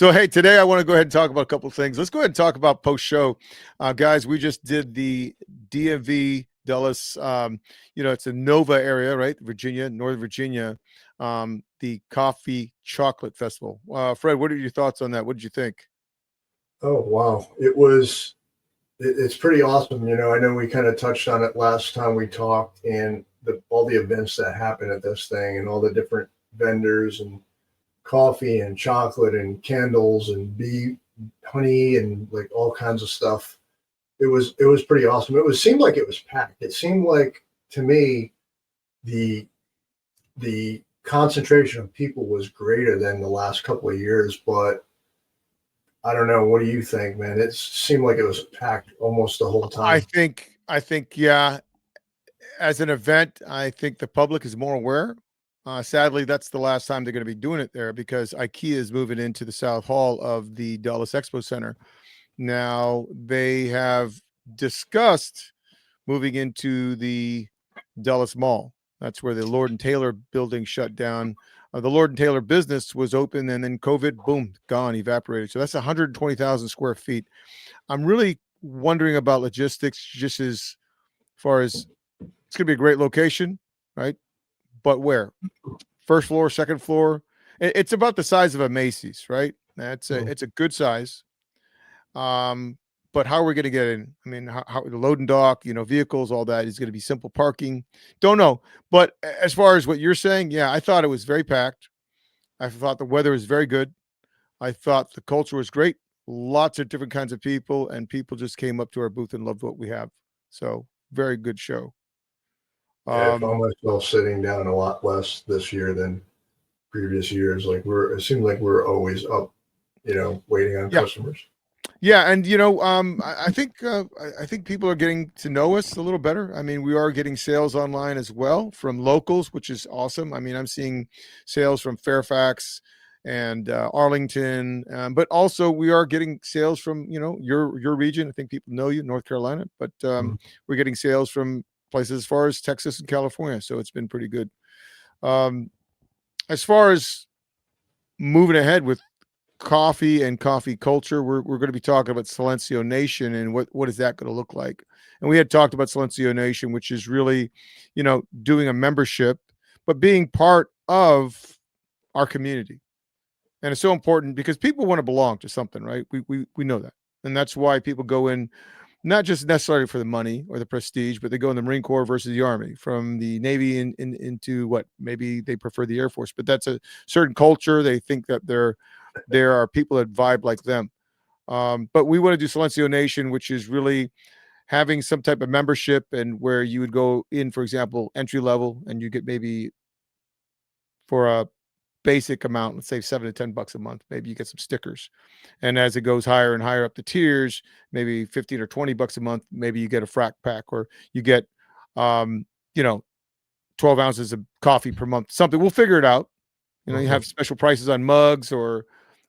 So, hey, today I want to go ahead and talk about a couple of things. Let's go ahead and talk about post show. Guys, we just did the DMV Dulles, it's a Nova area, right? Virginia, Northern Virginia, the Coffee Chocolate Festival. Fred, what are your thoughts on that? What did you think? Oh wow, it's pretty awesome. I know we kind of touched on it last time we talked, and all the events that happen at this thing, and all the different vendors and coffee and chocolate and candles and bee honey and like all kinds of stuff. It was pretty awesome. Seemed like it was packed. It seemed like to me the the concentration of people was greater than the last couple of years, but I don't know. What do you think, man? It seemed like it was packed almost the whole I time. think, I think, yeah, as an event, I think the public is more aware. Sadly, that's the last time they're going to be doing it there because IKEA is moving into the South Hall of the Dulles Expo Center. Now, they have discussed moving into the Dulles Mall. That's where the Lord and Taylor building shut down. The Lord and Taylor business was open, and then COVID, boom, gone, evaporated. So that's 120,000 square feet. I'm really wondering about logistics, just as far as it's going to be a great location, right? But where? First floor, second floor. It's about the size of a Macy's, right? Mm. It's a good size. Um, but how are we going to get in? I mean, how the load and dock, vehicles, all that is going to be simple parking. Don't know. But as far as what you're saying, yeah, I thought it was very packed. I thought the weather was very good. I thought the culture was great. Lots of different kinds of people, and people just came up to our booth and loved what we have. So very good show. Yeah, I found Um, myself sitting down a lot less this year than previous years. It seemed like we're always up, waiting on yeah, customers. yeah, and I think people are getting to know us a little better. I mean, we are getting sales online as well from locals, which is awesome. I mean, I'm seeing sales from Fairfax and Arlington, but also we are getting sales from your region. I think people know you, North Carolina, but Mm. we're getting sales from places as far as Texas and California. So it's been pretty good. Um, as far as moving ahead with coffee and coffee culture. We're going to be talking about Silencio Nation and what is that going to look like. And we had talked about Silencio Nation, which is really, doing a membership, but being part of our community. And it's so important because people want to belong to something, right? We know that. And that's why people go in not just necessarily for the money or the prestige, but they go in the Marine Corps versus the Army, from the Navy into what maybe they prefer the Air Force. But that's a certain culture. They think that there are people that vibe like them. But we want to do Silencio Nation, which is really having some type of membership and where you would go in, for example, entry level, and you get maybe for a basic amount, let's say $7 to $10 a month, maybe you get some stickers. And as it goes higher and higher up the tiers, maybe 15 or $20 a month, maybe you get a frac pack or you get, um, you know, 12 ounces of coffee per month, something. We'll figure it out. You Mhm. have special prices on mugs or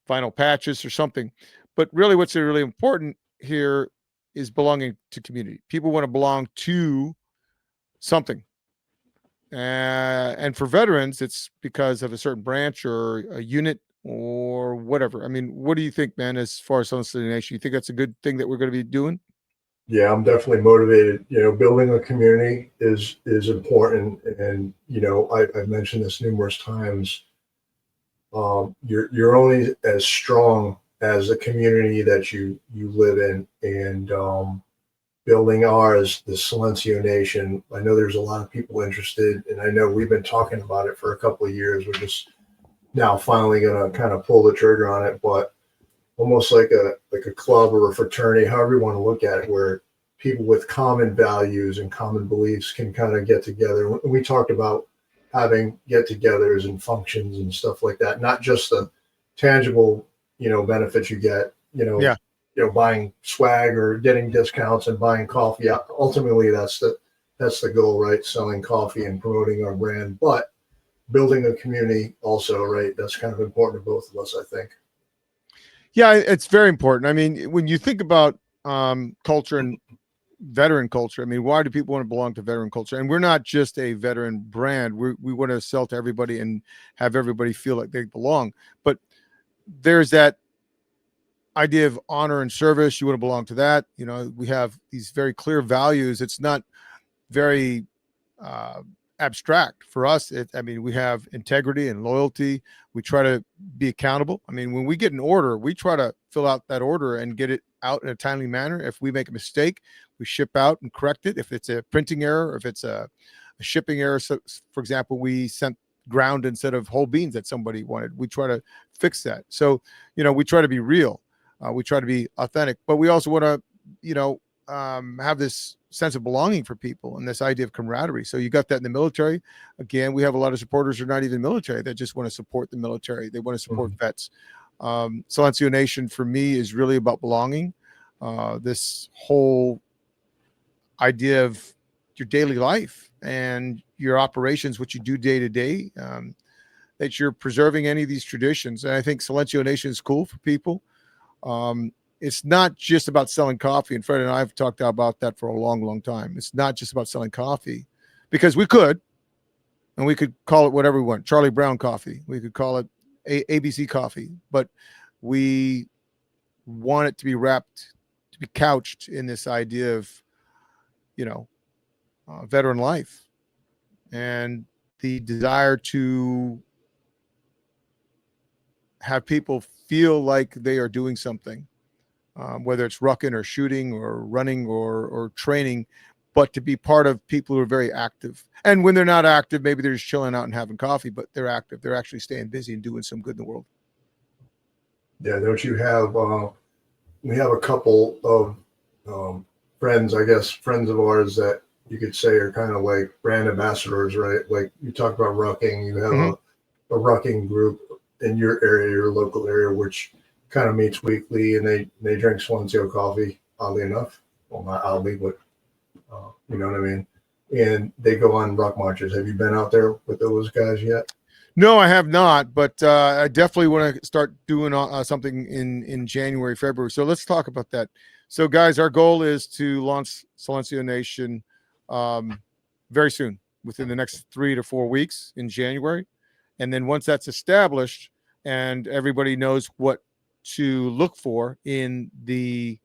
vinyl patches or something. But really, what's really important here is belonging to community. People want to belong to something. And for veterans, it's because of a certain branch or a unit or whatever. I mean, what do you think, man, as far as Solicitor Nation? You think that's a good thing that we're going to be doing? Yeah, I'm definitely motivated. Building a community is important, and I've mentioned this numerous times. You're only as strong as the community that you live in, and building ours, the Silencio Nation. I know there's a lot of people interested, and I know we've been talking about it for a couple of years. We're just now finally going to kind of pull the trigger on it, but almost like a club or a fraternity, however you want to look at it, where people with common values and common beliefs can kind of get together. We talked about having get-togethers and functions and stuff like that, not just the tangible, benefits you get, Yeah. buying swag or getting discounts and buying coffee. Ultimately, that's the goal, right? Selling coffee and promoting our brand, but building a community also, right? That's kind of important to both of us, I think. Yeah, it's very important. I mean, when you think about culture and veteran culture, I mean, why do people want to belong to veteran culture? And we're not just a veteran brand. We want to sell to everybody and have everybody feel like they belong. But there's that idea of honor and service. You want to belong to that. You know, we have these very clear values. It's not very uh, abstract for us. I mean, we have integrity and loyalty. We try to be accountable. I mean, when we get an order, we try to fill out that order and get it out in a timely manner. If we make a mistake, we ship out and correct it. If it's a printing error, if it's a shipping error, so, for example, we sent ground instead of whole beans that somebody wanted, we try to fix that. So, you know, we try to be real. We try to be authentic, but we also want to, you know, have this sense of belonging for people and this idea of camaraderie. So you got that in the military. Again, we have a lot of supporters who are not even military that just want to support the military. They want to support vets. Silencio Nation for me is really about belonging. This whole idea of your daily life and your operations, what you do day to day, that you're preserving any of these traditions. And I think Silencio Nation is cool for people. It's not just about selling coffee. And Fred and I have talked about that for a long, long time. It's not just about selling coffee, because we could, and we could call it whatever we want. Charlie Brown coffee. We could call it ABC coffee, but we want it to be wrapped, to be couched in this idea of, you know, veteran life and the desire to have people feel like they are doing something. Whether it's rucking or shooting or running or training, but to be part of people who are very active. And when they're not active, maybe they're just chilling out and having coffee, but they're active. They're actually staying busy and doing some good in the world. Yeah, don't you have? We have a couple of friends, I guess, friends of ours that you could say are kind of like brand ambassadors, right? Like you talk about rucking, you have a rucking group in your area, your local area, which kind of meets weekly, and they drink Silencio coffee, oddly enough. Well, not oddly, but you know what I mean. And they go on ruck marches. Have you been out there with those guys yet? No, I have not, but I definitely want to start doing something in January, February. So let's talk about that. So, guys, our goal is to launch Silencio Nation very soon, within the next 3 to 4 weeks in January. And then once that's established and everybody knows what to look for in the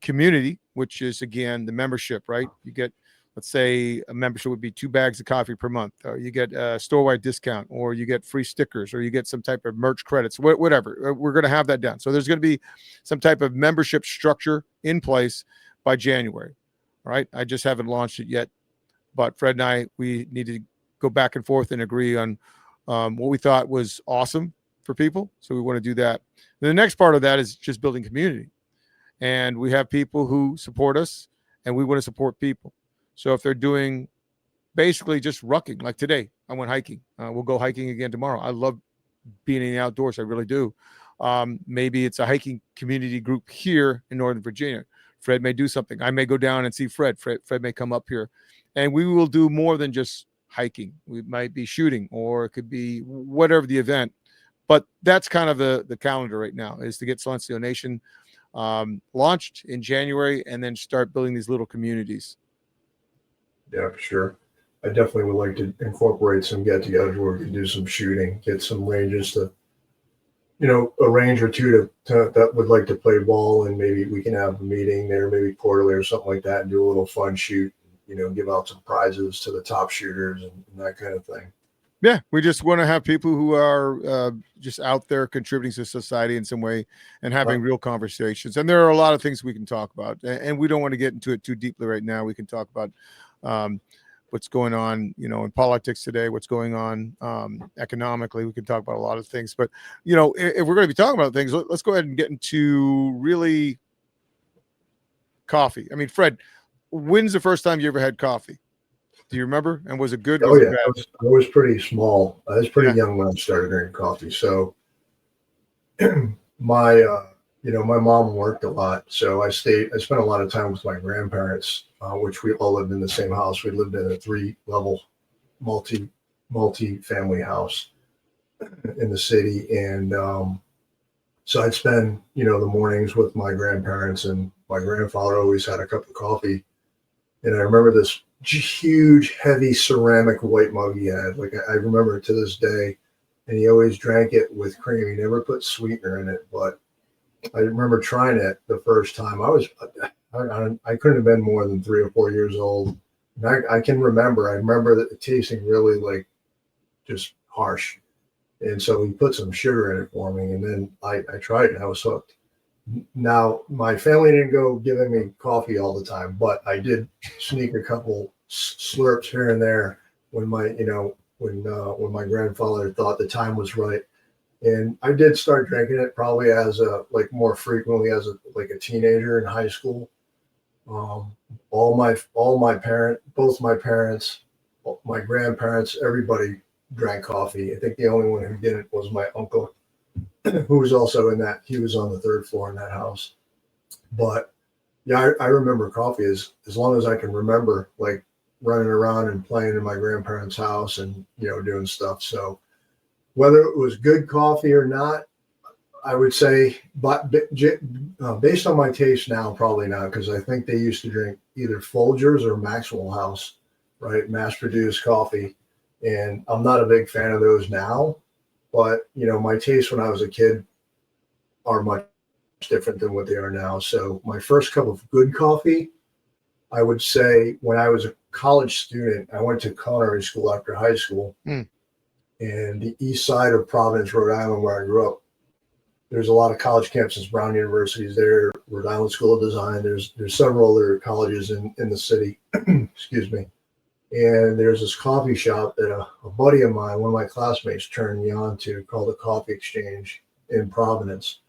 community, which is, again, the membership, right? You get, let's say a membership would be 2 bags of coffee per month, or you get a store-wide discount, or you get free stickers, or you get some type of merch credits, whatever. We're going to have that done. So there's going to be some type of membership structure in place by January. All right. I just haven't launched it yet, but Fred and I, we need to go back and forth and agree on what we thought was awesome for people. So we want to do that. And the next part of that is just building community. And we have people who support us, and we want to support people. So if they're doing basically just rucking, like today, I went hiking. We'll go hiking again tomorrow. I love being in the outdoors. I really do. Maybe it's a hiking community group here in Northern Virginia. Fred may do something. I may go down and see Fred. Fred may come up here. And we will do more than just hiking. We might be shooting, or it could be whatever the event. But that's kind of the calendar right now, is to get Silencio Nation launched in January and then start building these little communities. Yeah, for sure. I definitely would like to incorporate some get-togethers where we can do some shooting, get some ranges to, you know, a range or two to that would like to play ball, and maybe we can have a meeting there, maybe quarterly or something like that, and do a little fun shoot, you know, give out some prizes to the top shooters and that kind of thing. Yeah, we just want to have people who are just out there contributing to society in some way and having real conversations. And there are a lot of things we can talk about, and we don't want to get into it too deeply right now. We can talk about what's going on, you know, in politics today, what's going on economically. We can talk about a lot of things. But, you know, if we're going to be talking about things, let's go ahead and get into really coffee. I mean, Fred, when's the first time you ever had coffee? Do you remember? And was it good? Oh, yeah. I was pretty small. I was pretty young when I started drinking coffee. So my, you know, my mom worked a lot. So I spent a lot of time with my grandparents, which we all lived in the same house. We lived in a 3-level multi-family house in the city. And so I'd spend, you know, the mornings with my grandparents, and my grandfather always had a cup of coffee. And I remember this huge, heavy ceramic white mug he had. Like, I remember it to this day. And he always drank it with cream. He never put sweetener in it, but I remember trying it the first time. I couldn't have been more than 3 or 4 years old. And I can remember. I remember that it tasting really like just harsh. And so he put some sugar in it for me, and then I tried it and I was hooked. Now my family didn't go giving me coffee all the time, but I did sneak a couple slurps here and there when when my grandfather thought the time was right. And I did start drinking it probably as a like more frequently as a like a teenager in high school. All my both my parents, my grandparents, everybody drank coffee. I think the only one who didn't was my uncle, who was also in that. He was on the third floor in that house. But yeah, I remember coffee as long as I can remember, like running around and playing in my grandparents' house and doing stuff. So whether it was good coffee or not, I would say, but based on my taste now, probably not, because I think they used to drink either Folgers or Maxwell House, right? Mass produced coffee. And I'm not a big fan of those now, but my taste when I was a kid are much different than what they are now. So my first cup of good coffee, I would say when I was a college student, I went to culinary school after high school, Mm. and the east side of Providence, Rhode Island, where I grew up. There's a lot of college campuses, Brown University's there, Rhode Island School of Design. There's several other colleges in the city. Excuse me. And there's this coffee shop that a buddy of mine, one of my classmates, turned me on to called the Coffee Exchange in Providence.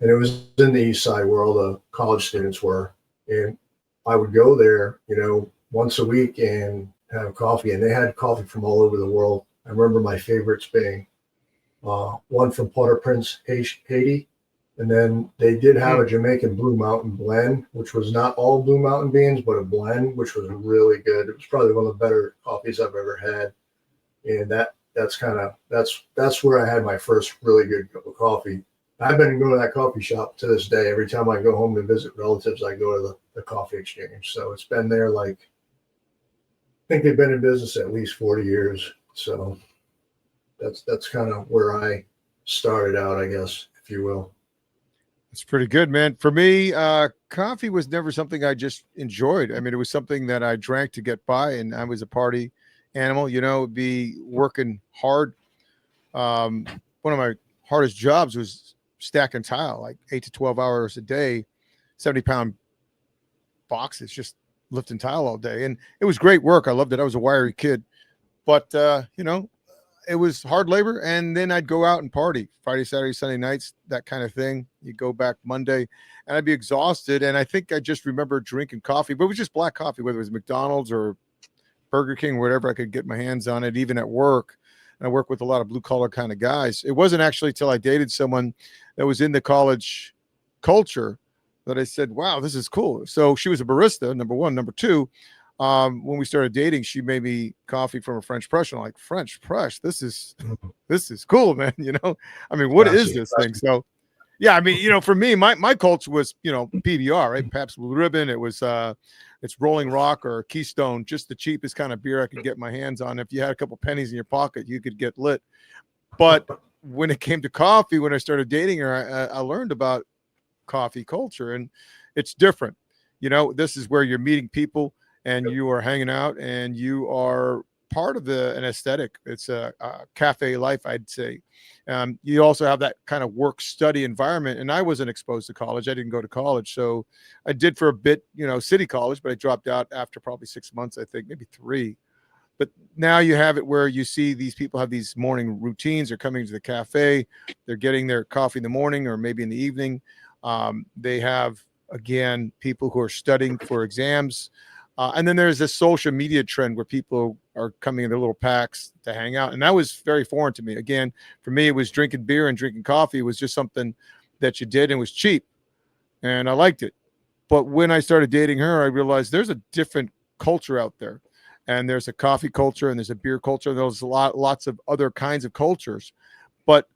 And it was in the east side where all the college students were. And I would go there, once a week and have coffee. And they had coffee from all over the world. I remember my favorites being one from Port-au-Prince, Haiti. And then they did have a Jamaican Blue Mountain blend, which was not all Blue Mountain beans, but a blend, which was really good. It was probably one of the better coffees I've ever had. And that's where I had my first really good cup of coffee. I've been going to that coffee shop to this day. Every time I go home to visit relatives, I go to the Coffee Exchange. So it's been there I think they've been in business at least 40 years. So that's kind of where I started out, I guess, if you will. It's pretty good, man. For me, coffee was never something I just enjoyed. I mean, it was something that I drank to get by, and I was a party animal. Be working hard. One of my hardest jobs was stacking tile, like 8 to 12 hours a day, 70-pound boxes, just lifting tile all day, and it was great work. I loved it. I was a wiry kid, but it was hard labor. And then I'd go out and party Friday, Saturday, Sunday nights, that kind of thing. You go back Monday and I'd be exhausted. And I think I just remember drinking coffee, but it was just black coffee, whether it was McDonald's or Burger King, wherever I could get my hands on it, even at work. And I work with a lot of blue collar kind of guys. It wasn't actually till I dated someone that was in the college culture that I said, wow, this is cool. So she was a barista, number one. Number two, when we started dating, she made me coffee from a French press. And I'm like, French press, this is cool, man. I mean, what is this thing? So yeah, I mean, for me, my culture was, PBR, right? Pabst Blue Ribbon. It was it's Rolling Rock or Keystone, just the cheapest kind of beer I could get my hands on. If you had a couple pennies in your pocket, you could get lit. But when it came to coffee, when I started dating her, I learned about coffee culture, and it's different. This is where you're meeting people and you are hanging out and you are part of an aesthetic. It's a cafe life, I'd say. You also have that kind of work study environment. And I wasn't exposed to college. I didn't go to college. So I did for a bit, city college, but I dropped out after probably 6 months, I think, maybe 3. But now you have it where you see these people have these morning routines. They're coming to the cafe. They're getting their coffee in the morning or maybe in the evening. They have, again, people who are studying for exams. And then there's this social media trend where people are coming in their little packs to hang out. And that was very foreign to me. Again, for me, it was drinking beer and drinking coffee. It was just something that you did and was cheap. And I liked it. But when I started dating her, I realized there's a different culture out there. And there's a coffee culture and there's a beer culture. There's lots of other kinds of cultures. But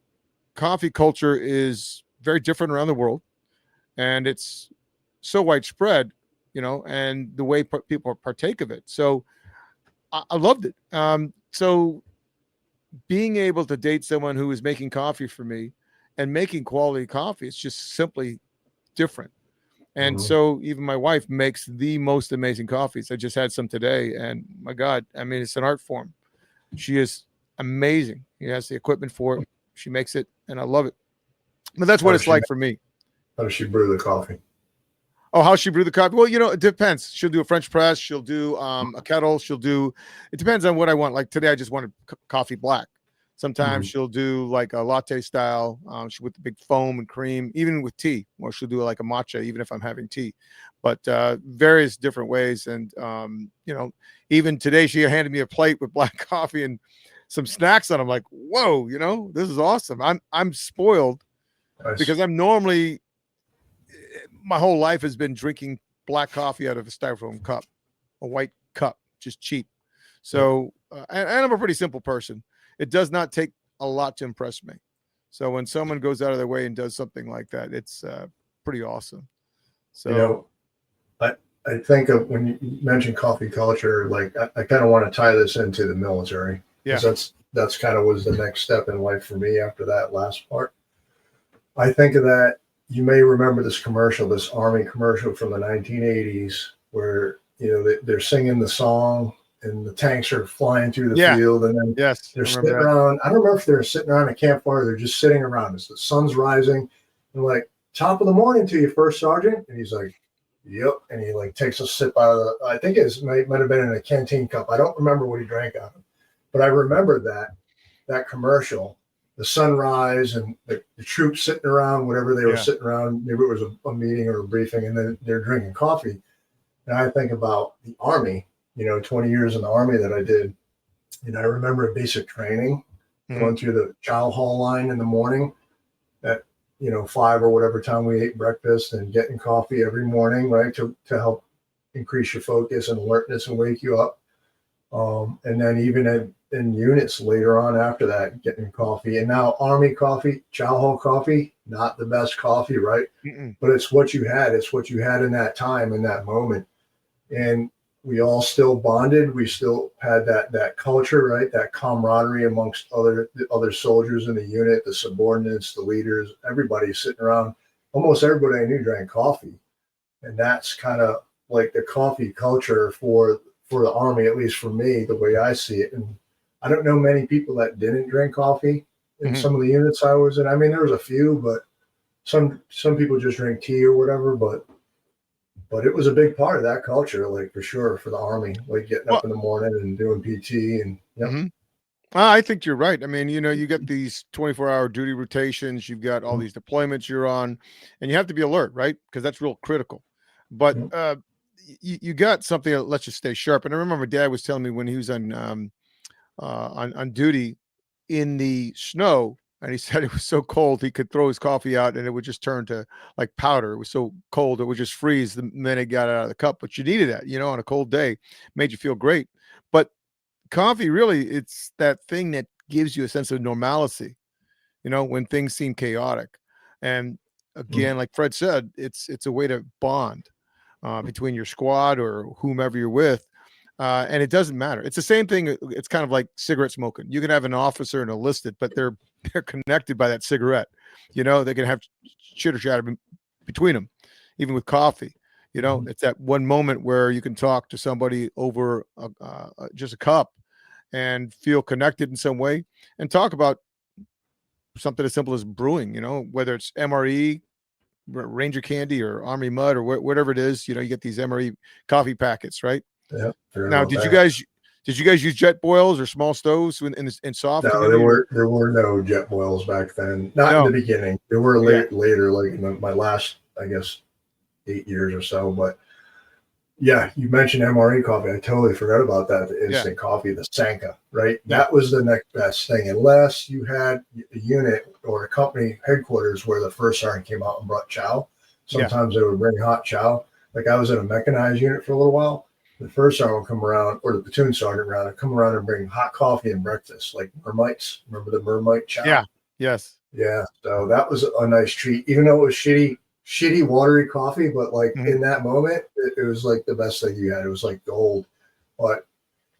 coffee culture is very different around the world. And it's so widespread, and the way people partake of it. So I loved it. So being able to date someone who is making coffee for me and making quality coffee. It's just simply different. And Mhm. so even my wife makes the most amazing coffees. I just had some today, and my God, I mean, it's an art form. She is amazing. She has the equipment for it. She makes it, and I love it. But that's How what does it's she like for me. how does she brew the coffee? Oh, how she brew the coffee? Well, it depends. She'll do a French press. She'll do a kettle. She'll do. It depends on what I want. Like today, I just wanted coffee black. Sometimes Mhm. she'll do like a latte style, with the big foam and cream, even with tea, or she'll do like a matcha, even if I'm having tea. But various different ways, and even today she handed me a plate with black coffee and some snacks on. I'm like, whoa, this is awesome. I'm spoiled Nice. because I'm normally my whole life has been drinking black coffee out of a styrofoam cup, a white cup, just cheap. Yep. So, and I'm a pretty simple person. It does not take a lot to impress me. So when someone goes out of their way and does something like that, it's pretty awesome. You So know, I I think of when you mention coffee culture, like I kind of want to tie this into the military because yeah, that's kind of was the next step in life for me after that last part. I think of that. You may remember this commercial, this Army commercial from the 1980s, where they're singing the song and the tanks are flying through the yeah, field, and then yes, they're I remember sitting that. around. I don't remember if they're sitting around a campfire. They're just sitting around as the sun's rising, and like top of the morning to you, first sergeant, and he's like, "Yep," and he like takes a sip out of the. I think it might have been in a canteen cup. I don't remember what he drank out of, but I remember that commercial, the sunrise and the troops sitting around, whatever they were Yeah. sitting around, maybe it was a meeting or a briefing, and then they're drinking coffee. And I think about the Army, 20 years in the Army that I did. I remember basic training, Mhm. going through the chow hall line in the morning at, 5 or whatever time we ate breakfast and getting coffee every morning, right, to help increase your focus and alertness and wake you up. And then even in units later on after that, getting coffee. And now Army coffee, chow hall coffee, not the best coffee, right? Mm-mm. But it's what you had. It's what you had in that time, in that moment. And we all still bonded. We still had that culture, right? That camaraderie amongst the other soldiers in the unit, the subordinates, the leaders, everybody sitting around. Almost everybody I knew drank coffee, and that's kind of like the coffee culture for the Army, at least for me, the way I see it. And I don't know many people that didn't drink coffee in Mhm. some of the units I was in. I mean, there was a few, but some people just drink tea or whatever. But it was a big part of that culture, like for sure, for the Army, like getting Well, up in the morning and doing PT and yep. mhm. I think you're right. I mean, you get these 24-hour duty rotations, you've got all these deployments you're on, and you have to be alert, right? Because that's real critical. But Yep. you got something that lets you stay sharp. And I remember my dad was telling me when he was on duty in the snow, and he said it was so cold he could throw his coffee out and it would just turn to like powder. It was so cold it would just freeze the minute it got out of the cup. But you needed that, on a cold day, made you feel great. But coffee really, it's that thing that gives you a sense of normalcy, when things seem chaotic. And Mhm. again, like Fred said, it's a way to bond between your squad or whomever you're with. And it doesn't matter. It's the same thing. It's kind of like cigarette smoking. You can have an officer and enlisted, but they're connected by that cigarette. They can have chitter chatter between them, even with coffee. Mhm. It's that one moment where you can talk to somebody over just a cup and feel connected in some way and talk about something as simple as brewing, whether it's MRE, Ranger Candy, or Army Mud, or whatever it is. You get these MRE coffee packets, right? Yep. Forgot Now, about that. did you guys use jet boils or small stoves in softening No, any of your? there were no jet boils back then. Not in the No, beginning. There were yeah, later, like in my last, I guess, 8 years or so. But yeah, you mentioned MRE coffee. I totally forgot about that. The yeah, instant coffee, the Sanka, right? yeah, That was the next best thing, unless you had a unit or a company headquarters where the first sergeant came out and brought chow. yeah. Sometimes they would bring hot chow. Like I was in a mechanized unit for a little while. The first sergeant would come around, or the platoon sergeant around, and come around and bring hot coffee and breakfast, like mermites. Remember the mermite chow? Yeah. Yes. Yeah, so that was a nice treat, even though it was shitty, watery coffee. But like Mhm. in that moment, it was like the best thing you had. It was like gold. But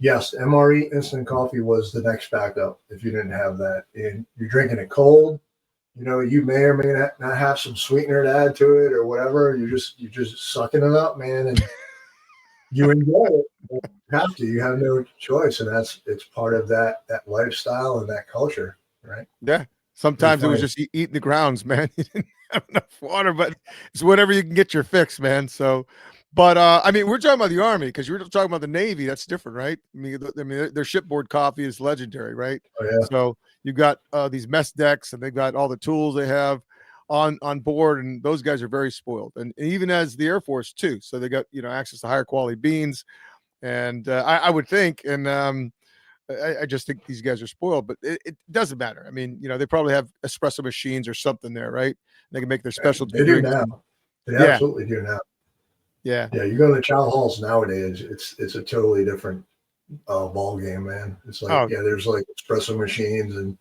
yes, MRE instant coffee was the next backup if you didn't have that. And you're drinking it cold, you may or may not have some sweetener to add to it or whatever. You're just sucking it up, man, and you enjoy it. You have to. You have no choice, and it's part of that lifestyle and that culture, right? Yeah. Pretty Sometimes it was funny. just eating the grounds, man. You didn't have enough water, but it's whatever you can get your fix, man. So, but I mean, we're talking about the Army because you were talking about the Navy. That's different, right? I mean, their shipboard coffee is legendary, right? Oh yeah. So you've got these mess decks, and they've got all the tools they have on board, and those guys are very spoiled, and even as the Air Force too. So they got access to higher quality beans, and I would think, and I just think these guys are spoiled, but it doesn't matter. I mean, they probably have espresso machines or something there, right? They can make their specialty They do drinks. now. And They yeah, absolutely do now. yeah. Yeah, you go to the chow halls nowadays, it's a totally different ball game, man. It's like, Oh, yeah, there's like espresso machines and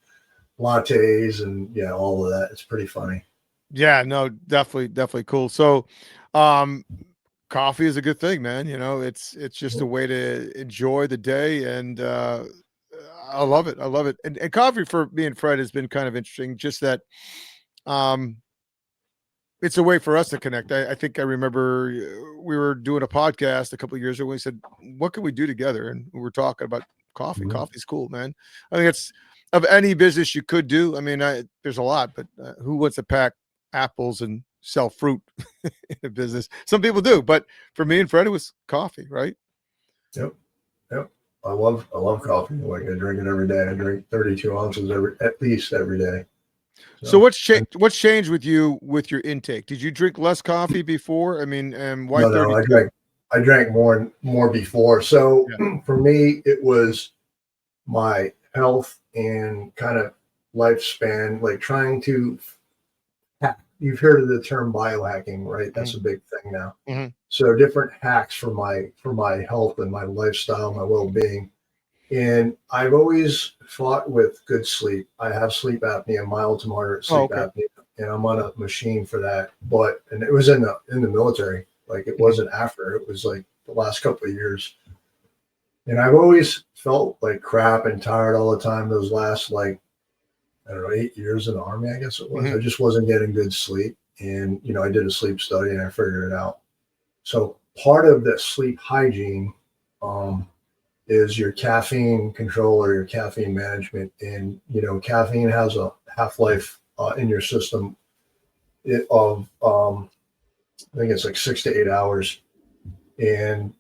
lattes and yeah, all of that. It's pretty funny. yeah. No, definitely, definitely cool. So, um, coffee is a good thing, man. It's just a way to enjoy the day, and I love it. I love it. And coffee for me and Fred has been kind of interesting. Just that, um, it's a way for us to connect. I think I remember we were doing a podcast a couple of years ago. We said, "What can we do together?" And we were talking about coffee. Mhm. Coffee's cool, man. I think it's of any business you could do. I mean, there's a lot, but who wants to pack apples and sell fruit in a business? Some people do, but for me and Fred, it was coffee, right? Yep. Yep. I love coffee. Like I drink it every day. I drink 32 ounces at least every day. So So what's changed? What's changed with you with your intake? Did you drink less coffee before? I mean, why no, 32? I drank more before. So Yeah. for me, it was my health and kind of lifespan, like trying to you've heard of the term biohacking, right? That's Mhm, a big thing now. mhm. So different hacks for my health and my lifestyle, my well-being. And I've always fought with good sleep. I have sleep apnea, mild to moderate Oh, sleep okay. apnea, and I'm on a machine for that. And it was in the military. Like it Mhm, wasn't after. It was like the last couple of years. And I've always felt like crap and tired all the time. Those last like I don't know 8 years in the army, I guess it was. I mhm. just wasn't getting good sleep, and I did a sleep study and I figured it out. So part of the sleep hygiene um, is your caffeine control or your caffeine management. And caffeine has a half life in your system of I think it's like 6 to 8 hours, and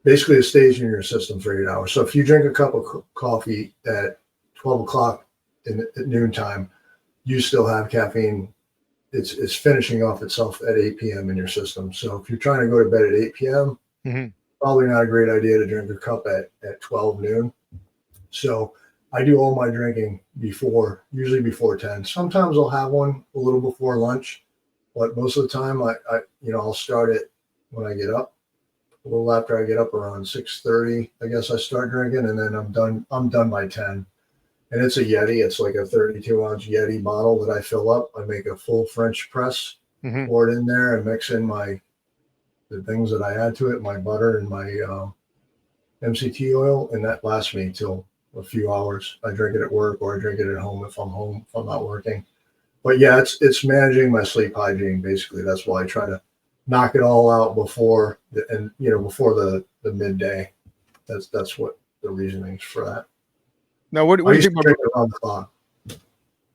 basically it stays in your system for 8 hours. So if you drink a cup of coffee at 12 o'clock at noontime, you still have caffeine. It's finishing off itself at 8 p.m. in your system. So if you're trying to go to bed at 8 p.m., Mhm. probably not a great idea to drink a cup at 12 noon. So I do all my drinking usually before 10. Sometimes I'll have one a little before lunch, but most of the time I'll start it when I get up. A little after I get up around 6:30, I guess I start drinking, and then I'm done by 10. And it's a Yeti. It's like a 32-ounce Yeti bottle that I fill up. I make a full French press, Mhm. pour it in there, and mix in the things that I add to it, my butter and my MCT oil, and that lasts me till a few hours. I drink it at work or I drink it at home if I'm home, if I'm not working. But yeah, it's managing my sleep hygiene basically. That's why I try to knock it all out before the midday. That's what the reasoning is for that. Now, what I do you used think to about? drink it around the clock.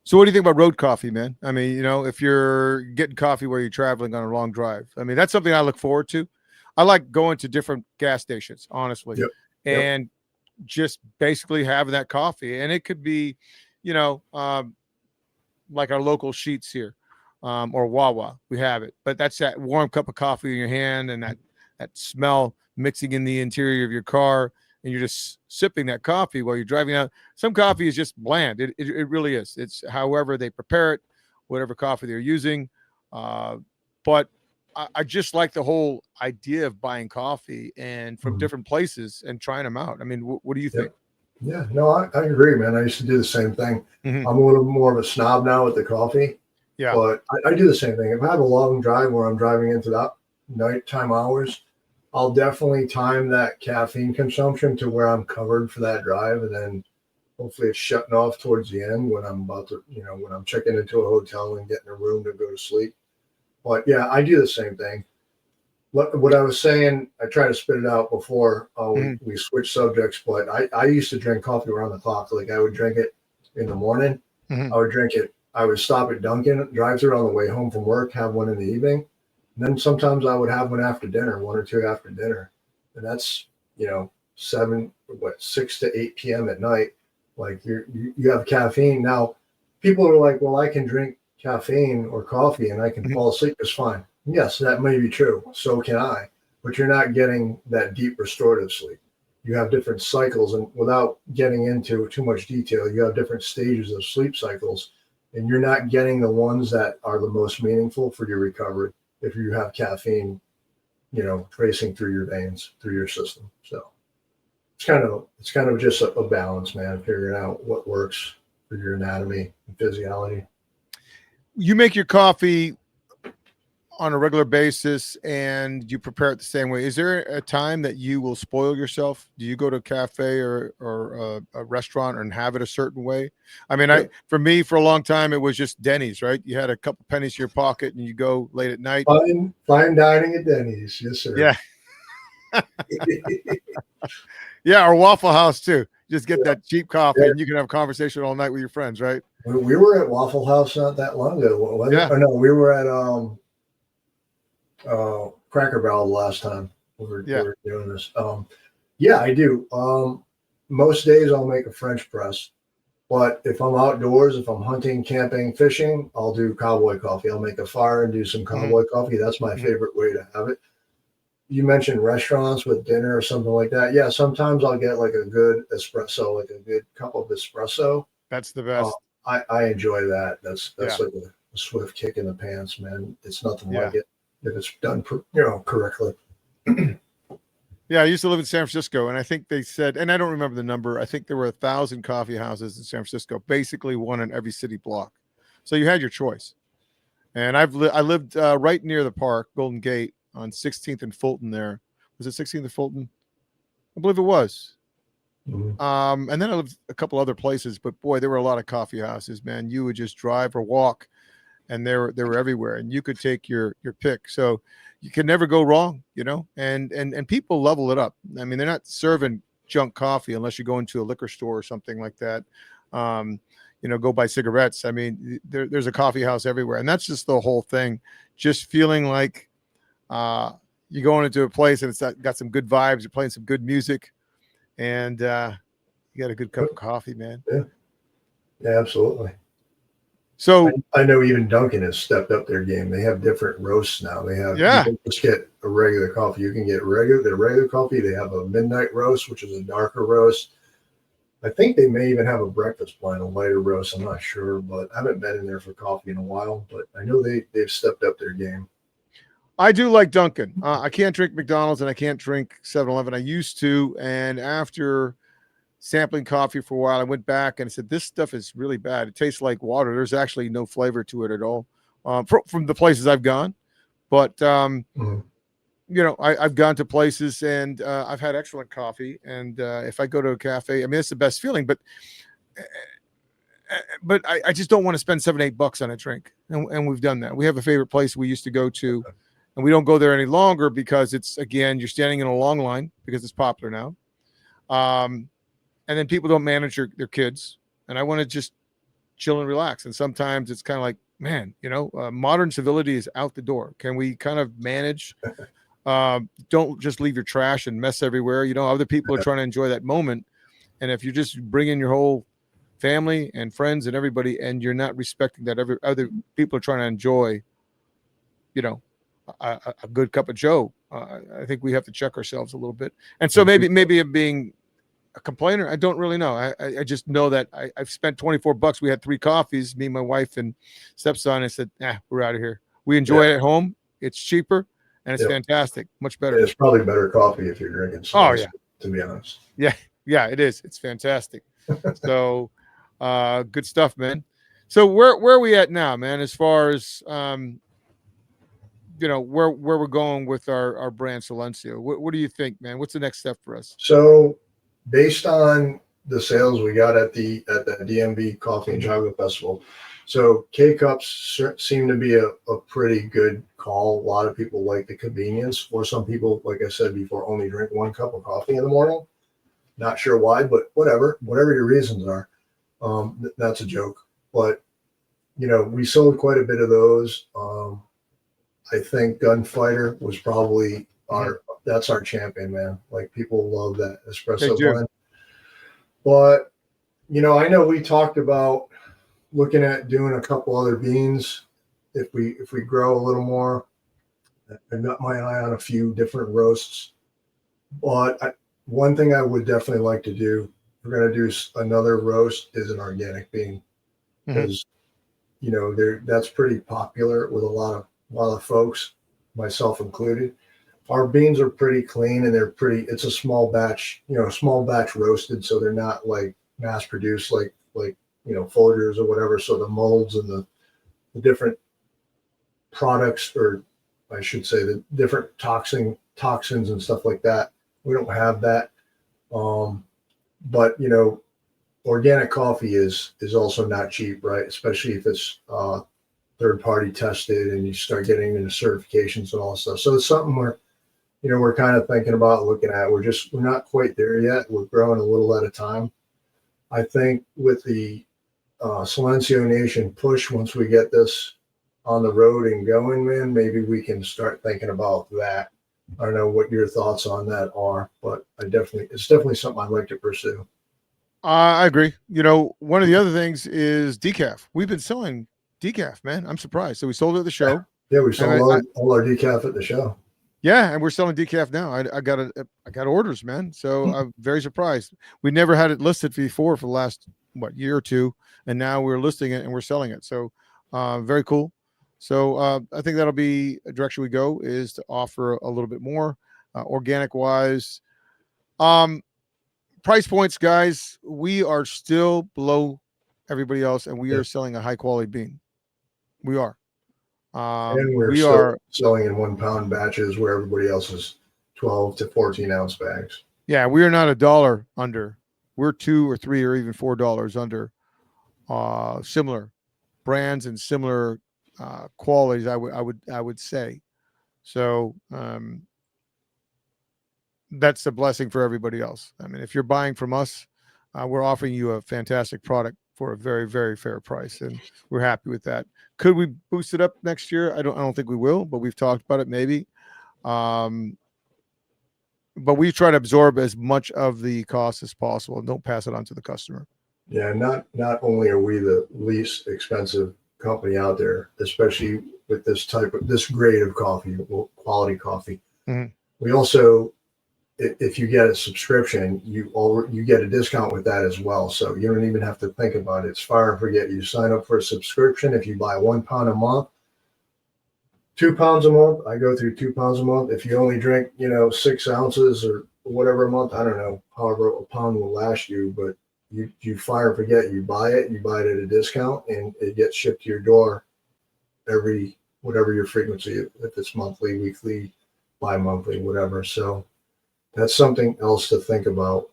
So, what do you think about road coffee, man? I mean, if you're getting coffee where you're traveling on a long drive, I mean, that's something I look forward to. I like going to different gas stations, honestly, Yep. Yep. and just basically having that coffee. And it could be, you know, um, like our local sheets here, or Wawa. We have it, but that's that warm cup of coffee in your hand and that smell mixing in the interior of your car, and you're just sipping that coffee while you're driving out. Some coffee is just bland. It really is. It's however they prepare it, whatever coffee they're using. Uh, but I just like the whole idea of buying coffee and from Mhm. different places and trying them out. I mean, what do you think? Yep. Yeah. No, I agree, man. I used to do the same thing. Mhm. I'm a little more of a snob now with the coffee. Yeah. But I do the same thing. If I have a long drive where I'm driving into that nighttime hours, I'll definitely time that caffeine consumption to where I'm covered for that drive. And then Hopefully it's shutting off towards the end when I'm about to, when I'm checking into a hotel and getting a room to go to sleep. But yeah, I do the same thing. What I was saying, I tried to spit it out before we switched subjects, but I used to drink coffee around the clock. Like I would drink it in the morning. I would drink it. I would stop at Dunkin', drive through on the way home from work, have one in the evening. And then sometimes I would have one after dinner, one or two after dinner. And that's, 6 to 8 p.m. at night. Like you have caffeine. Now, people are like, well, I can drink caffeine or coffee and I can fall asleep just fine. Yes, that may be true. So can I. But you're not getting that deep restorative sleep. You have different cycles. And without getting into too much detail, you have different stages of sleep cycles. And you're not getting the ones that are the most meaningful for your recovery if you have caffeine, racing through your veins, through your system. So it's kind of just a balance, man, figuring out what works for your anatomy and physiology. You make your coffee on a regular basis and you prepare it the same way. Is there a time that you will spoil yourself? Do you go to a cafe or a restaurant and have it a certain way? I mean, for me, for a long time, it was just Denny's, right? You had a couple pennies in your pocket and you go late at night. Fine dining at Denny's. Yes, sir. Yeah. Yeah, or Waffle House too. Just get that cheap coffee and you can have a conversation all night with your friends, right? We were at Waffle House not that long ago. Yeah. Or no, we were at Cracker Barrel the last time we were doing this. Yeah, I do. Most days I'll make a French press, but if I'm outdoors, if I'm hunting, camping, fishing, I'll do cowboy coffee. I'll make a fire and do some cowboy coffee. That's my favorite way to have it. You mentioned restaurants with dinner or something like that. Yeah, sometimes I'll get like a good espresso, like a good cup of espresso. That's the best. I enjoy that. That's like a swift kick in the pants, man. It's nothing like it if it's done, correctly. Yeah, I used to live in San Francisco, and I think they said, and I don't remember the number, I think there were 1,000 coffee houses in San Francisco, basically one in every city block. So you had your choice. And I lived right near the park, Golden Gate, on 16th and Fulton there. Was it 16th and Fulton? I believe it was. And then I lived a couple other places, but boy, there were a lot of coffee houses, man. You would just drive or walk, and they were everywhere, and you could take your pick. So you can never go wrong, and people level it up. I mean, they're not serving junk coffee unless you go into a liquor store or something like that. Go buy cigarettes. I mean, there's a coffee house everywhere, and that's just the whole thing. Just feeling like you're going into a place and it's got some good vibes. You're playing some good music, and you got a good cup of coffee, man. Yeah, absolutely. So I know even Dunkin' has stepped up their game. They have different roasts now. They have, you don't just get a regular coffee. You can get regular coffee. They have a midnight roast, which is a darker roast. I think they may even have a breakfast blend, a lighter roast. I'm not sure, but I haven't been in there for coffee in a while. But I know they've stepped up their game. I do like Dunkin'. I can't drink McDonald's and I can't drink 7-Eleven. I used to, and after sampling coffee for a while, I went back and I said, this stuff is really bad. It tastes like water. There's actually no flavor to it at all from the places I've gone. But, I've gone to places and I've had excellent coffee. And if I go to a cafe, I mean, it's the best feeling. But I just don't want to spend $7-8 on a drink. And we've done that. We have a favorite place we used to go to. And we don't go there any longer because it's, again, you're standing in a long line because it's popular now. And then people don't manage their kids. And I want to just chill and relax. And sometimes it's kind of like, man, modern civility is out the door. Can we kind of manage? Don't just leave your trash and mess everywhere. Other people are trying to enjoy that moment. And if you just bring in your whole family and friends and everybody, and you're not respecting that other people are trying to enjoy, a good cup of Joe, I think we have to check ourselves a little bit. And so maybe I'm being a complainer. I don't really know. I just know that I've spent $24. We had 3 coffees, me, my wife, and stepson. I said, we're out of here. We enjoy it at home. It's cheaper and it's fantastic. Much better. It's probably better coffee if you're drinking. To be honest. Yeah, it is. It's fantastic. So good stuff, man. So where are we at now, man, as far as where we're going with our brand Silencio? What do you think, man? What's the next step for us? So based on the sales we got at the DMV Coffee and Chocolate Festival. So K cups seem to be a pretty good call. A lot of people like the convenience, or some people, like I said before, only drink 1 cup of coffee in the morning. Not sure why, but whatever your reasons are. That's a joke. But we sold quite a bit of those. I think Gunfighter was probably that's our champion, man. Like, people love that They espresso do. blend. But I know we talked about looking at doing a couple other beans if we grow a little more. I've got my eye on a few different roasts, but one thing I would definitely like to do, we're going to do another roast, is an organic bean, because that's pretty popular with a lot of folks, myself included. Our beans are pretty clean, and it's a small batch, roasted, so they're not like mass produced like Folgers or whatever. So the molds and the different products, or I should say the different toxins and stuff like that, we don't have that. But organic coffee is also not cheap, right? Especially if it's third party tested and you start getting into certifications and all that stuff. So it's something we're kind of thinking about looking at. We're not quite there yet. We're growing a little at a time. I think with the Silencio Nation push, once we get this on the road and going, man, maybe we can start thinking about that. I don't know what your thoughts on that are, but it's definitely something I'd like to pursue. I agree. One of the other things is decaf. We've been selling decaf, man. I'm surprised. So we sold it at the show. Yeah, we sold all our decaf at the show. Yeah, and we're selling decaf now. I got orders, man. So I'm very surprised. We never had it listed before for the last year or two, and now we're listing it and we're selling it. So very cool. So I think that'll be a direction we go, is to offer a little bit more organic wise. Price points, guys, we are still below everybody else, and we are selling a high quality bean. We are. And we're still selling in 1 pound batches, where everybody else is 12 to 14 ounce bags. Yeah, we are not $1 under. We're $2 or $3 or even $4 under similar brands and similar qualities. I would say. So that's a blessing for everybody else. I mean, if you're buying from us, we're offering you a fantastic product for a very, very fair price, and we're happy with that. Could we boost it up next year? I don't think we will, but we've talked about it maybe. But we try to absorb as much of the cost as possible and don't pass it on to the customer. Yeah, not only are we the least expensive company out there, especially with this grade of coffee, quality coffee. Mm-hmm. We also, if you get a subscription, you get a discount with that as well. So you don't even have to think about it. It's fire and forget. You sign up for a subscription. If you buy 1 pound a month, 2 pounds a month, I go through 2 pounds a month. If you only drink, 6 ounces or whatever a month, I don't know, however a pound will last you, but you fire and forget. You buy it at a discount, and it gets shipped to your door every, whatever your frequency, if it's monthly, weekly, bi-monthly, whatever. So that's something else to think about.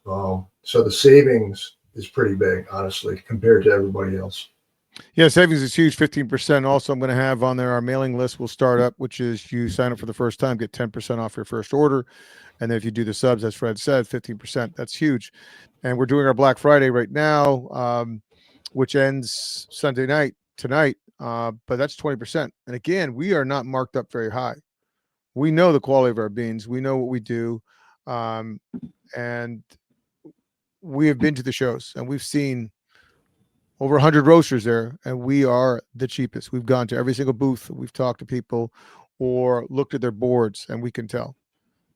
So the savings is pretty big, honestly, compared to everybody else. Yeah, savings is huge, 15%. Also, I'm going to have on there our mailing list will start up, which is you sign up for the first time, get 10% off your first order. And then if you do the subs, as Fred said, 15%. That's huge. And we're doing our Black Friday right now, which ends Sunday night tonight. But that's 20%. And again, we are not marked up very high. We know the quality of our beans. We know what we do. And we have been to the shows, and we've seen over 100 roasters there, and we are the cheapest. We've gone to every single booth. We've talked to people or looked at their boards, and we can tell.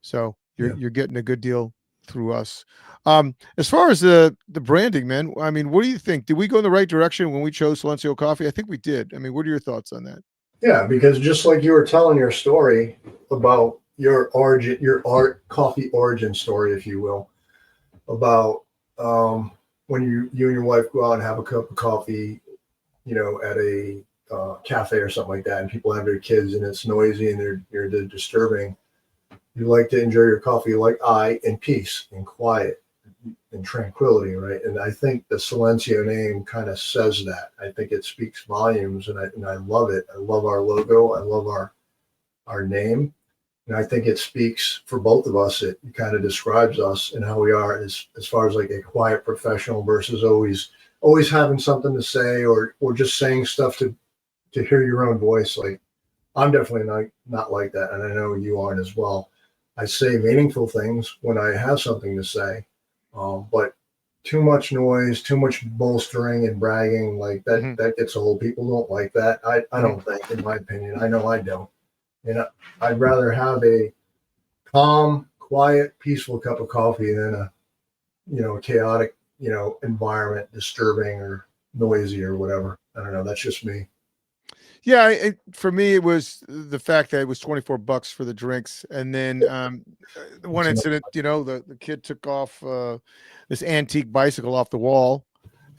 So you're getting a good deal through us. As far as the branding, man, I mean, what do you think? Did we go in the right direction when we chose Silencio Coffee? I think we did. I mean, what are your thoughts on that? Yeah, because just like you were telling your story about your origin, your coffee origin story, if you will, about when you and your wife go out and have a cup of coffee, at a cafe or something like that, and people have their kids and it's noisy and they're disturbing. You like to enjoy your coffee in peace and quiet. and tranquility, right? And I think the Silencio name kind of says that. I think it speaks volumes, and I love it. I love our logo. I love our name. And I think it speaks for both of us. It kind of describes us and how we are as far as like a quiet professional versus always having something to say or just saying stuff to hear your own voice. Like I'm definitely not like that, and I know you aren't as well. I say meaningful things when I have something to say, but too much noise, too much bolstering and bragging, like Mhm. that gets old. People don't like that. I Mhm. don't think, in my opinion. I know I don't. And I'd rather have a calm, quiet, peaceful cup of coffee than a chaotic environment, disturbing or noisy or whatever. I don't know. That's just me. Yeah, for me, it was the fact that it was 24 bucks for the drinks, and then the one It's enough. incident, the kid took off this antique bicycle off the wall,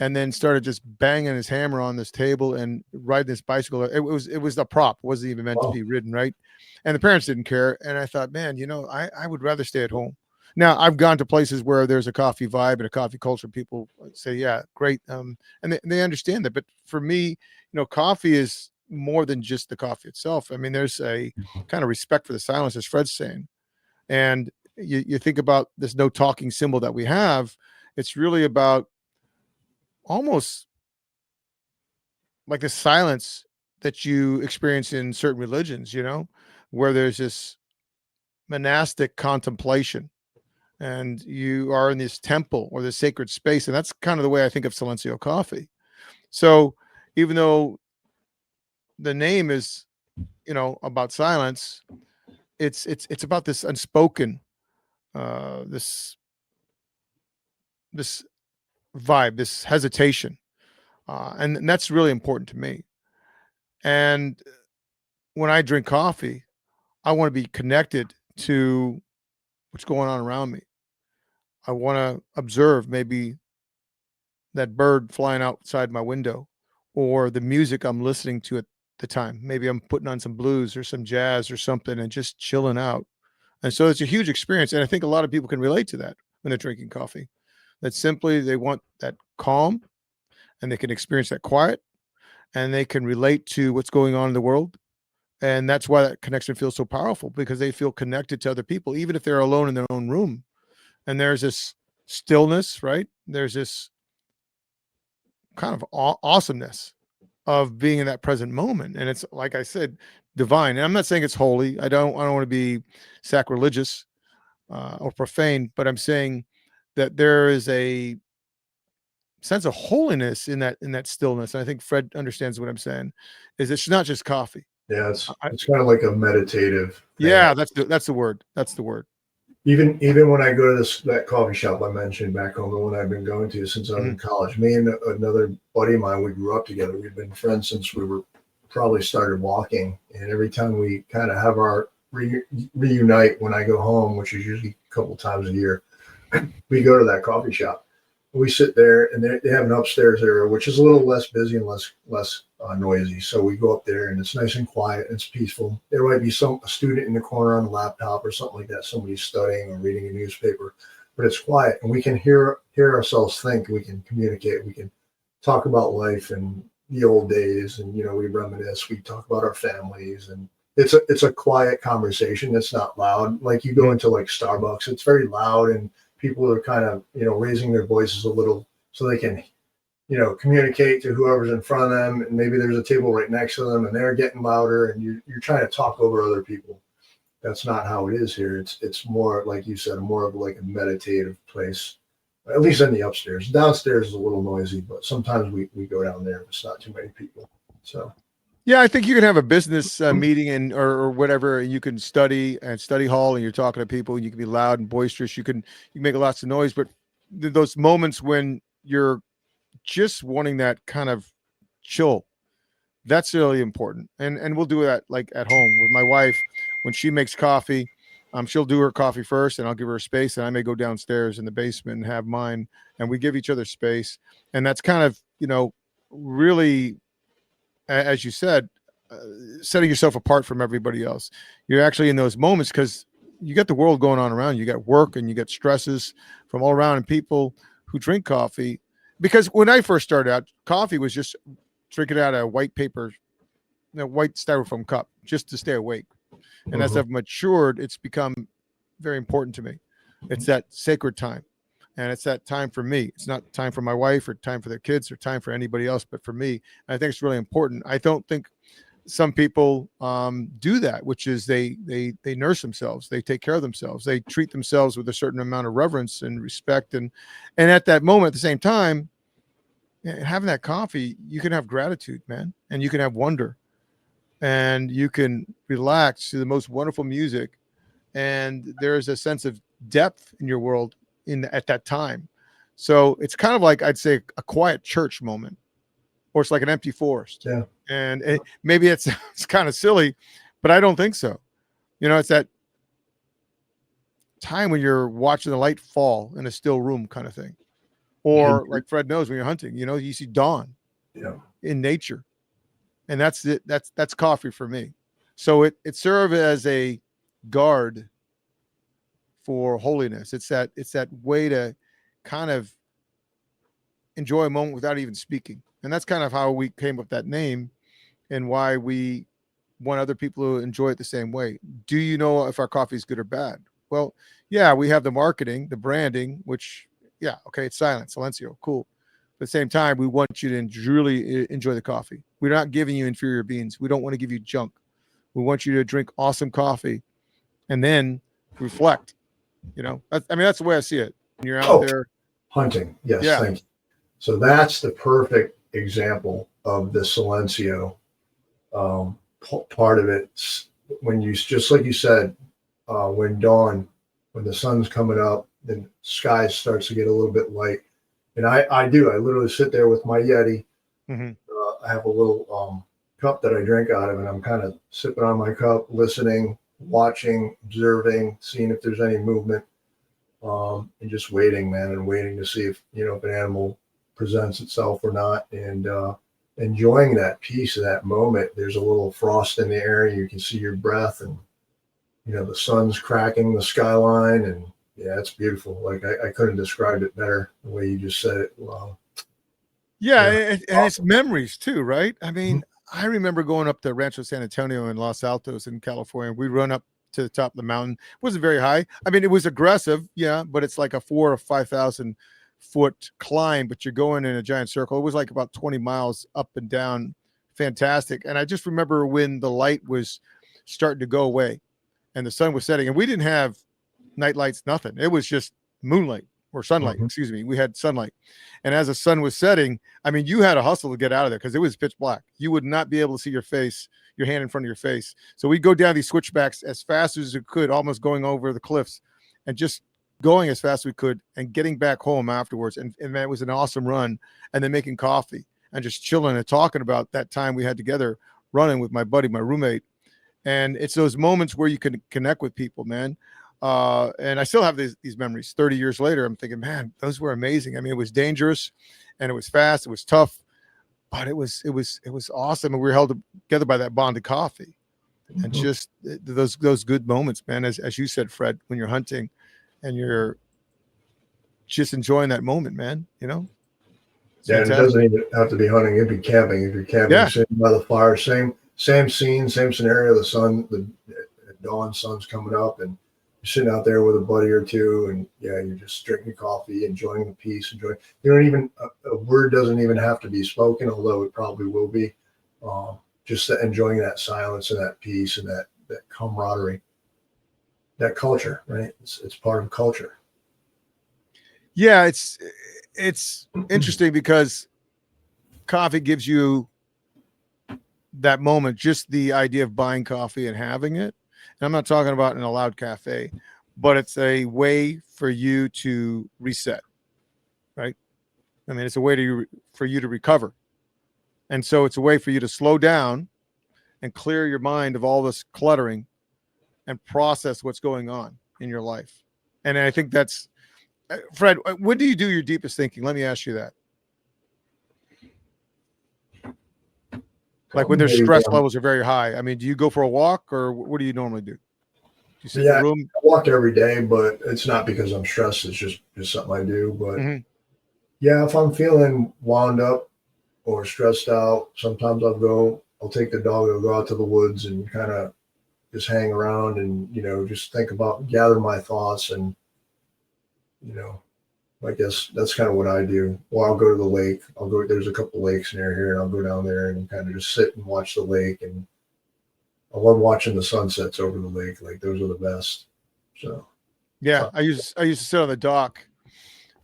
and then started just banging his hammer on this table and riding this bicycle. It was a prop, it wasn't even meant to Wow. be ridden, right? And the parents didn't care, and I thought, man, I would rather stay at home. Now I've gone to places where there's a coffee vibe and a coffee culture. People say, yeah, great, and they understand that. But for me, coffee is more than just the coffee itself. I mean, there's a kind of respect for the silence, as Fred's saying. And you think about this no talking symbol that we have, it's really about almost like the silence that you experience in certain religions, where there's this monastic contemplation and you are in this temple or this sacred space. And that's kind of the way I think of Silencio coffee. So even though the name is, about silence, it's about this unspoken, this this vibe, this hesitation, and that's really important to me. And when I drink coffee, I want to be connected to what's going on around me. I want to observe maybe that bird flying outside my window, or the music I'm listening to at the time. Maybe I'm putting on some blues or some jazz or something and just chilling out. And so it's a huge experience. And I think a lot of people can relate to that when they're drinking coffee. That simply they want that calm and they can experience that quiet and they can relate to what's going on in the world. And that's why that connection feels so powerful because they feel connected to other people, even if they're alone in their own room. And there's this stillness, right? There's this kind of awesomeness of being in that present moment. And it's like I said, divine. And I'm not saying it's holy. I don't want to be sacrilegious or profane, but I'm saying that there is a sense of holiness in that stillness. And I think Fred understands what I'm saying. Is it's not just coffee. Yeah, I, it's kind of like a meditative thing. yeah, that's the word. That's the word. Even when I go to that coffee shop I mentioned back home, the one I've been going to since I was Mhm. in college, me and another buddy of mine, we grew up together. We've been friends since we were probably started walking. And every time we kind of have our reunite when I go home, which is usually a couple times a year, we go to that coffee shop. We sit there, and they have an upstairs area, which is a little less busy and less noisy. So we go up there, and it's nice and quiet. And it's peaceful. There might be a student in the corner on a laptop or something like that. Somebody's studying or reading a newspaper, but it's quiet, and we can hear ourselves think. We can communicate. We can talk about life and the old days, and we reminisce. We talk about our families, and it's a quiet conversation. It's not loud. Like you go Mhm. into like Starbucks, it's very loud and people are kind of raising their voices a little so they can communicate to whoever's in front of them, and maybe there's a table right next to them and they're getting louder and you're trying to talk over other people. That's not how it is here. It's more like you said, more of like a meditative place, at least in the upstairs. Downstairs is a little noisy, but sometimes we go down there if it's not too many people. So Yeah, I think you can have a business meeting and or whatever, and you can study and study hall, and you're talking to people, and you can be loud and boisterous. You can make lots of noise, but those moments when you're just wanting that kind of chill, that's really important. And we'll do that like at home with my wife when she makes coffee. She'll do her coffee first, and I'll give her space, and I may go downstairs in the basement and have mine, and we give each other space, and that's kind of really, as you said, uh, setting yourself apart from everybody else. You're actually in those moments because you got the world going on around you. You got work and you got stresses from all around, and people who drink coffee. Because when I first started out, coffee was just drinking out of a white paper, white styrofoam cup just to stay awake. And as I've matured, it's become very important to me. It's that sacred time. And it's that time for me. It's not time for my wife or time for their kids or time for anybody else, but for me. And I think it's really important. I don't think some people do that, which is they nurse themselves, they take care of themselves, they treat themselves with a certain amount of reverence and respect, and at that moment, at the same time, having that coffee, you can have gratitude, man, and you can have wonder, and you can relax to the most wonderful music, and there's a sense of depth in your world at that time. So it's kind of like, I'd say, a quiet church moment, or it's like an empty forest. Yeah. And maybe it's kind of silly, but I don't think so. It's that time when you're watching the light fall in a still room kind of thing. Or like Fred knows, when you're hunting, you see dawn in nature. And that's it. That's coffee for me. So it serves as a guard for holiness. It's that way to kind of enjoy a moment without even speaking. And that's kind of how we came up with that name, and why we want other people to enjoy it the same way. Do you know if our coffee is good or bad? Well, yeah, we have the marketing, the branding, which, yeah, okay, it's silent, Silencio, cool. But at the same time, we want you to really enjoy the coffee. We're not giving you inferior beans. We don't want to give you junk. We want you to drink awesome coffee and then reflect. That's the way I see it. When you're out there hunting, yes, yeah. Thank you. So that's the perfect example of the Silencio. Part of it, when you, just like you said, when the sun's coming up, then sky starts to get a little bit light. And I literally sit there with my Yeti. Mm-hmm. I have a little cup that I drink out of, and I'm kind of sipping on my cup, listening, watching, observing, seeing if there's any movement, and just waiting, man, and waiting to see if an animal presents itself or not, and enjoying that piece of that moment. There's a little frost in the air. You can see your breath, and the sun's cracking the skyline, and yeah, it's beautiful. Like I couldn't describe it better the way you just said it. Wow. Yeah, and it's memories too, right? I mean, I remember going up to Rancho San Antonio in Los Altos in California. We'd run up to the top of the mountain. It wasn't very high. I mean, it was aggressive, yeah, but it's like a 4,000 or 5,000 foot climb, but you're going in a giant circle. It was like about 20 miles up and down. Fantastic. And I just remember when the light was starting to go away and the sun was setting, and we didn't have night lights, nothing. It was just moonlight or sunlight, excuse me. We had sunlight. And as the sun was setting, I mean, you had to hustle to get out of there because it was pitch black. You would not be able to see your face, your hand in front of your face. So we'd go down these switchbacks as fast as we could, almost going over the cliffs, and just going as fast as we could and getting back home afterwards. And man, it was an awesome run. And then making coffee and just chilling and talking about that time we had together running with my buddy, my roommate. And it's those moments where you can connect with people, man. And I still have these memories 30 years later. I'm thinking, man, those were amazing. I mean, it was dangerous and it was fast. It was tough, but it was awesome. And we were held together by that bond of coffee and just those good moments, man. As you said, Fred, when you're hunting and you're just enjoying that moment, man, It's yeah, and it doesn't even have to be hunting. It'd be camping. If you're camping, sitting by the fire, same scene, same scenario. The dawn, sun's coming up, and you're sitting out there with a buddy or two, and yeah, you're just drinking coffee, enjoying the peace, enjoying. You don't even a word doesn't even have to be spoken, although it probably will be. Just enjoying that silence and that peace and that camaraderie, that culture, right? It's part of culture. Yeah, it's interesting because coffee gives you that moment, just the idea of buying coffee and having it. And I'm not talking about in a loud cafe, but it's a way for you to reset, right? I mean, it's a way for you to recover. And so it's a way for you to slow down and clear your mind of all this cluttering and process what's going on in your life. And I think that's, Fred, when do you do your deepest thinking? Let me ask you that. Like when their stress levels are very high. I mean, do you go for a walk or what do you normally do? You sit in the Yeah, room. I walk every day, but it's not because I'm stressed. It's just something I do. But Mhm. yeah, if I'm feeling wound up or stressed out, sometimes I'll take the dog, I'll go out to the woods and kind of just hang around and, just think about, gather my thoughts. And, you know, I guess that's kind of what I do. Or I'll go to the lake. There's a couple lakes near here, and I'll go down there and kind of just sit and watch the lake. And I love watching the sunsets over the lake. Like those are the best. So, Yeah, I used to sit on the dock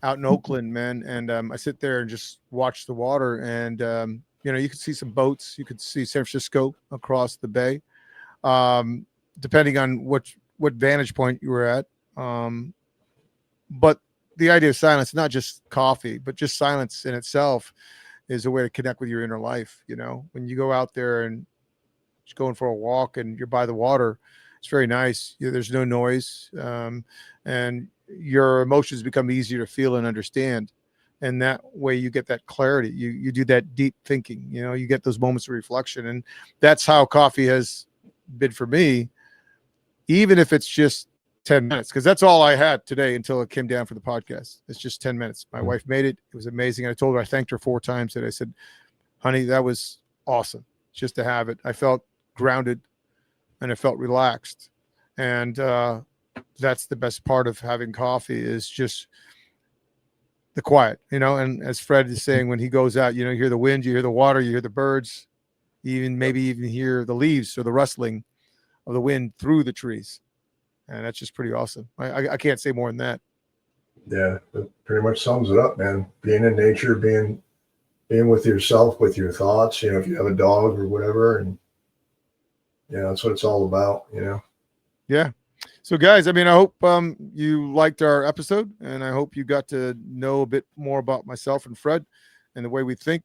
out in Oakland, man, and I sit there and just watch the water, and you could see some boats, you could see San Francisco across the bay, um, depending on what vantage point you were at. Um, but the idea of silence, not just coffee, but just silence in itself, is a way to connect with your inner life. When you go out there and just going for a walk and you're by the water, it's very nice. There's no noise, and your emotions become easier to feel and understand. And that way you get that clarity. You do that deep thinking. You get those moments of reflection, and that's how coffee has been for me. Even if it's just 10 minutes, because that's all I had today until it came down for the podcast. It's just 10 minutes. My wife made it. It was amazing. I told her, I thanked her 4 times, and I said, honey, that was awesome just to have it. I felt grounded and I felt relaxed. And that's the best part of having coffee, is just the quiet, and as Fred is saying, when he goes out, you hear the wind, you hear the water, you hear the birds, maybe even hear the leaves or the rustling of the wind through the trees. And that's just pretty awesome. I can't say more than that. yeah, that pretty much sums it up, man. Being in nature, being with yourself, with your thoughts, if you have a dog or whatever. And yeah, that's what it's all about. Yeah. So guys, I hope you liked our episode, and I hope you got to know a bit more about myself and Fred and the way we think.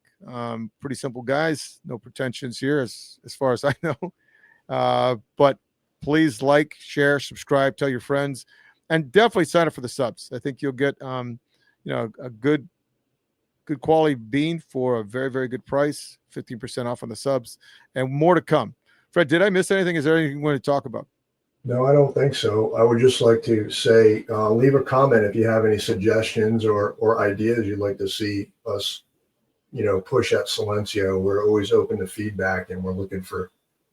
Pretty simple guys, no pretensions here as far as I know. But please like, share, subscribe, tell your friends, and definitely sign up for the subs. I think you'll get a good quality bean for a very, very good price, 15% off on the subs, and more to come. Fred, did I miss anything? Is there anything you want to talk about? No, I don't think so. I would just like to say, leave a comment if you have any suggestions or ideas you'd like to see us, push at Silencio. We're always open to feedback, and we're looking for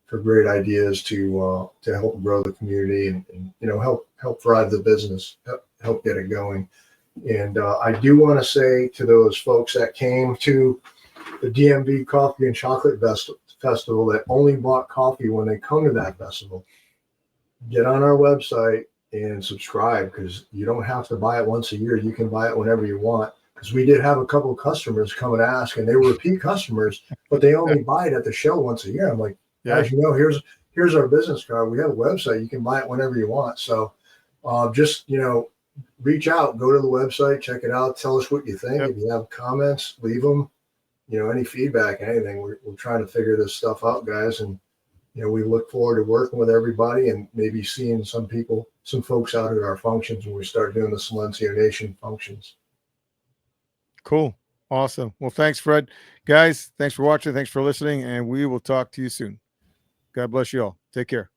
great ideas to help grow the community and help drive the business, help get it going. And I do want to say to those folks that came to the DMV Coffee and Chocolate Festival that only bought coffee when they come to that festival, get on our website and subscribe, because you don't have to buy it once a year. You can buy it whenever you want. Because we did have a couple of customers come and ask, and they were repeat customers, but they only buy it at the show once a year. I'm like, guys, here's our business card. We have a website. You can buy it whenever you want. So just, reach out, go to the website, check it out. Tell us what you think. Yep. If you have comments, leave them, any feedback, anything. We're trying to figure this stuff out, guys. And, we look forward to working with everybody and maybe seeing some folks out at our functions when we start doing the Silencio Nation functions. Cool. Awesome. Well, thanks, Fred. Guys, thanks for watching. Thanks for listening. And we will talk to you soon. God bless you all. Take care.